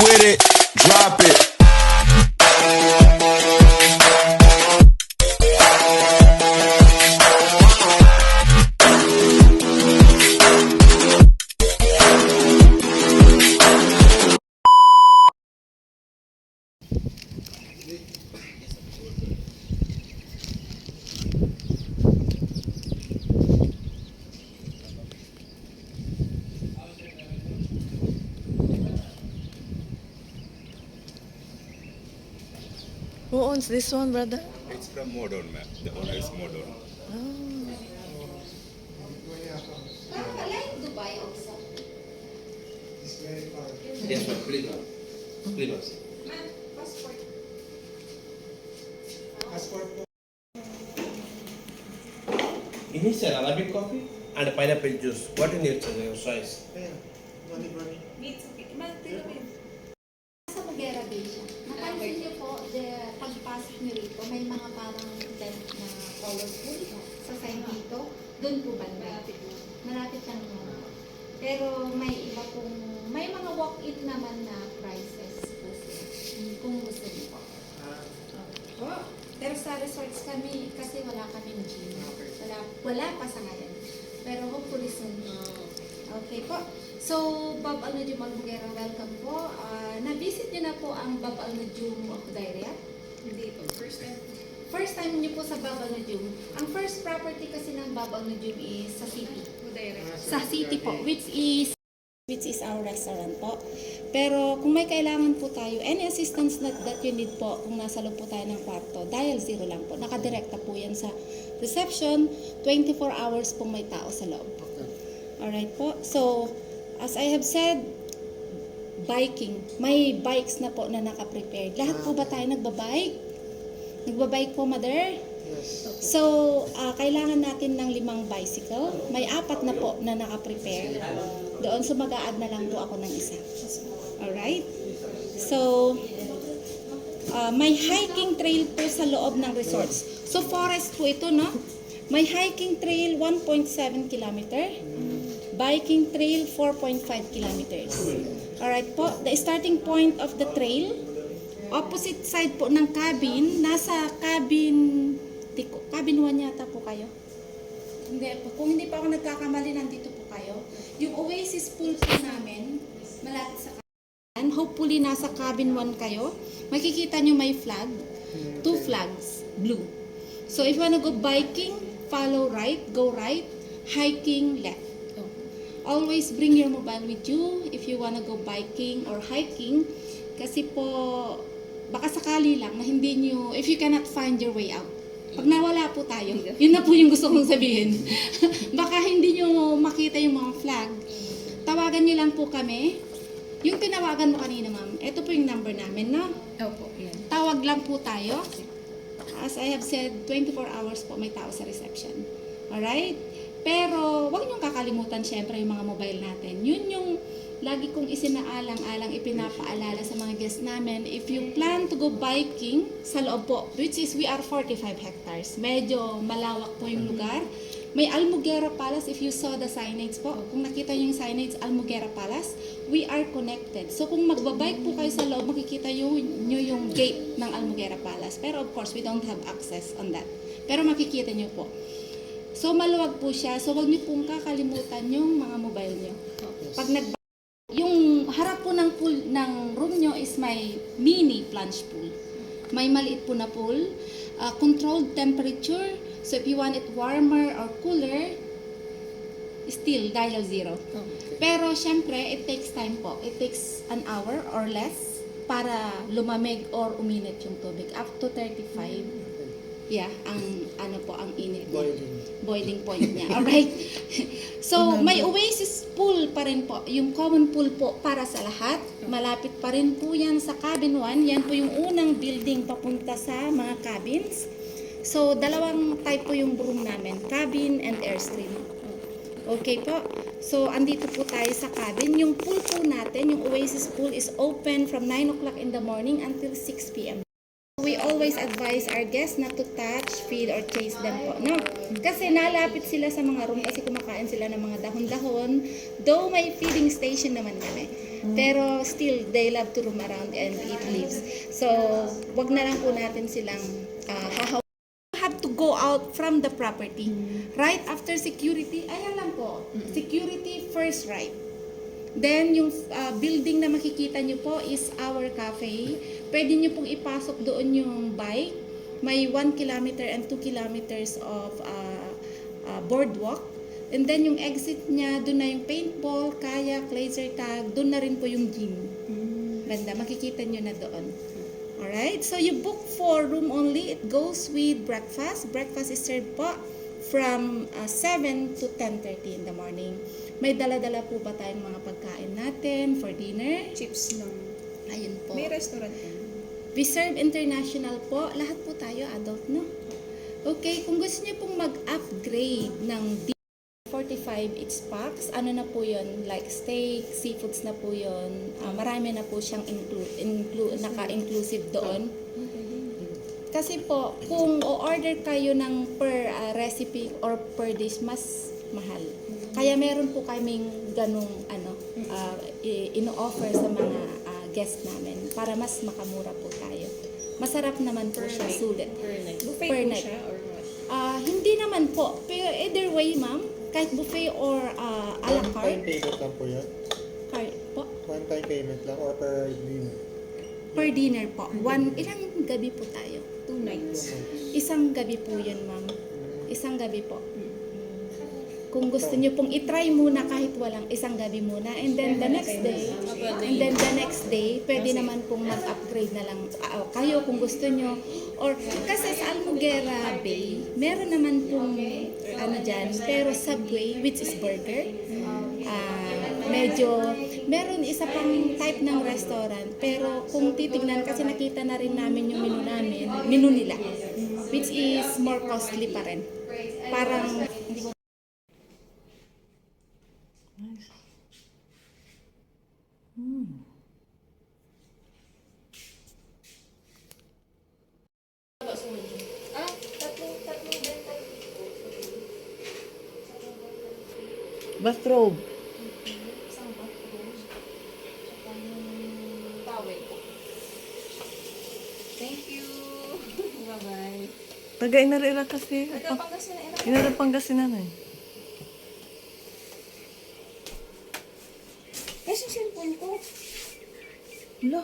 with it, drop it. Who owns this one, brother? It's from Modern, ma'am. The owner is Modern. Dubai also. Yes, ma'am. Please. Passport. You need sir, Arabic coffee and a pineapple juice. What in your choice? Sa Mugera Bay siya. Napansin niyo po, pagpasok niyo rito, may mga parang tent na colorful sa side dito. Doon po banda. Malapit siyang pero may iba pong, may mga walk-in naman na prices po sila. Kung gusto niyo po. Pero sa resorts kami, kasi wala kaming gym. Wala pa sa ngayon. Pero hopefully soon. Okay po. So, Bob Alnujum Albugera, welcome po. Na-visit niyo na po ang Bob Alnujum Diary? Hindi po. First time. First time niyo po sa Bob Alnujum. Ang first property kasi ng Bob Alnujum is sa city. Sa city po, which is our restaurant po. Pero kung may kailangan po tayo, any assistance that you need po, kung nasa loob po tayo ng kwarto, dial 0 lang po. Nakadirekta po yan sa reception. 24 hours pong may tao sa loob. Alright po. So, as I have said, biking. May bikes na po na naka-prepared. Lahat po ba tayo nagbabike? Nagbabike po, mother? Yes. So, kailangan natin ng 5 bicycle. May 4 na po na naka-prepare. Doon, so mag-a-add na lang po ako ng isa. Alright? So, may hiking trail po sa loob ng resorts. So, forest po ito, no? May hiking trail 1.7 kilometer. Biking trail 4.5 kilometers. Alright po, the starting point of the trail, opposite side po ng cabin, nasa cabin 1 yata po kayo. Hindi po, kung hindi pa ako nagkakamali, nandito po kayo. Yung Oasis pool po namin, malapit sa cabin. Hopefully, nasa cabin 1 kayo. Makikita nyo may flag. 2 flags, blue. So, if you wanna go biking, follow right, go right. Hiking, left. Always bring your mobile with you if you wanna go biking or hiking. Kasi po, baka sakali lang na hindi nyo, if you cannot find your way out. Pag nawala po tayo, yun na po yung gusto kong sabihin. Baka hindi nyo makita yung mga flag. Tawagan nyo lang po kami. Yung tinawagan mo kanina, ma'am, ito po yung number namin, no? Opo, yan. Tawag lang po tayo. As I have said, 24 hours po may tao sa reception. Alright? Pero, huwag niyong kakalimutan syempre yung mga mobile natin. Yun yung lagi kong isinaalang-alang ipinapaalala sa mga guests namin. If you plan to go biking sa loob po, which is we are 45 hectares. Medyo malawak po yung lugar. May Almugera Palace, if you saw the signage po. Kung nakita niyo yung signage, Almugera Palace, we are connected. So kung magbabike po kayo sa loob, makikita niyo yung gate ng Almugera Palace. Pero of course, we don't have access on that. Pero makikita niyo po. So maluwag po siya. So wag niyo pong kakalimutan yung mga mobile niyo. Pag yung harap po ng pool ng room nyo is may mini plunge pool. May maliit po na pool. Controlled temperature. So if you want it warmer or cooler, still dial 0. Pero syempre, it takes time po. It takes an hour or less para lumamig or uminit yung tubig. Up to 35. Yeah, ang init niya. Boiling point niya. Alright? So, may Oasis pool pa rin po. Yung common pool po para sa lahat. Malapit pa rin po yan sa cabin 1. Yan po yung unang building papunta sa mga cabins. So, 2 type po yung room namin. Cabin and airstream. Okay po? So, andito po tayo sa cabin. Yung pool po natin, yung Oasis pool is open from 9 o'clock in the morning until 6 p.m. We always advise our guests not to touch, feed, or chase them po, no? Kasi nalapit sila sa mga room kasi kumakain sila ng mga dahon-dahon. Though may feeding station naman kami. Pero still, they love to roam around and eat leaves. So, wag na lang po natin silang hahaw. Have to go out from the property. Right after security, ayan lang po. Security first right. Then, yung building na makikita nyo po is our cafe. Pwede nyo pong ipasok doon yung bike. May 1 kilometer and 2 kilometers of boardwalk. And then, yung exit niya, doon na yung paintball, kayak, laser tag. Doon na rin po yung gym. Banda, makikita nyo na doon. Alright, so you book for room only. It goes with breakfast. Breakfast is served po from 7 to 10:30 in the morning. May dala-dala po ba tayong mga pagkain natin for dinner? Chips lang. Ayun po. May restaurant yan. We serve international po. Lahat po tayo adult, no? Okay, kung gusto niyo pong mag-upgrade ng 45 each packs, ano na po yun? Like steak, seafoods na po yun. Marami na po siyang naka-inclusive doon. Kasi po, kung o-order kayo ng per recipe or per dish, mas mahal. Kaya meron po kaming ganong ino-offer sa mga guest namin para mas makamura po tayo. Masarap naman po siya, sulit. Buffet Per po night. siya or what? Hindi naman po. Pero either way, ma'am, kahit buffet or a la One-time carte, payment lang po yan? po, One-time payment lang or per dinner? per dinner po. Ilang gabi po tayo? 2 nights. Isang gabi po yun, ma'am. Isang gabi po. Kung gusto niyo pong i-try muna kahit walang isang gabi muna, and then the next day, pwede naman pong mag-upgrade na lang kayo kung gusto niyo. Or kasi sa Almugera Bay, meron naman pong dyan, pero Subway, which is burger. Medyo meron isa pang type ng restaurant, pero kung titignan kasi nakita na rin namin yung menu nila, which is more costly pa rin. Parang hindi ko Bathrobe. Thank you. Bye-bye. Taga inarira kasi. Inarira Pangasinan eh. Kasi cellphone ko. Wala.